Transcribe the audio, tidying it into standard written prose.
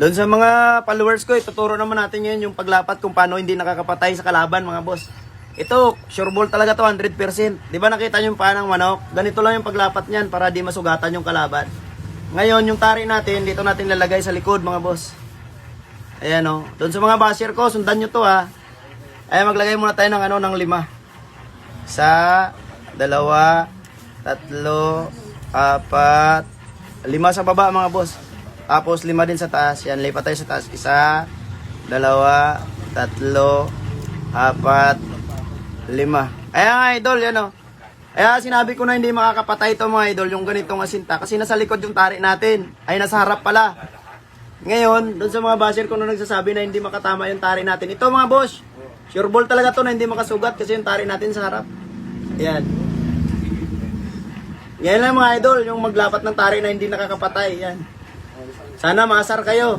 Doon sa mga followers ko, ituturo naman natin ngayon yung paglapat kung paano hindi nakakapatay sa kalaban mga boss. Ito, sure ball talaga to 100%. Di ba nakita nyo yung paa ng manok? Ganito lang yung paglapat niyan para di masugatan yung kalaban. Ngayon, yung tari natin, dito natin lalagay sa likod mga boss. Ayan o. Doon sa mga basher ko, sundan nyo to ha. Ayan, maglagay muna tayo ng, ng 5. 1, 2, 3, 4, 5 sa baba mga boss. Tapos 5 din sa taas. Yan, lipat tayo sa taas. 1, 2, 3, 4, 5. Ayan nga idol, yan o. Kaya sinabi ko na hindi makakapatay ito mga idol, yung ganitong asinta. Kasi nasa likod yung tari natin. Ay, nasa harap pala. Ngayon, doon sa mga basher ko na nagsasabi na hindi makatama yung tari natin. Ito mga boss, sure ball talaga to na hindi makasugat kasi yung tari natin sa harap. Ayan. Yan lang mga idol, yung maglapat ng tari na hindi nakakapatay. Yan. Sana maasar kayo.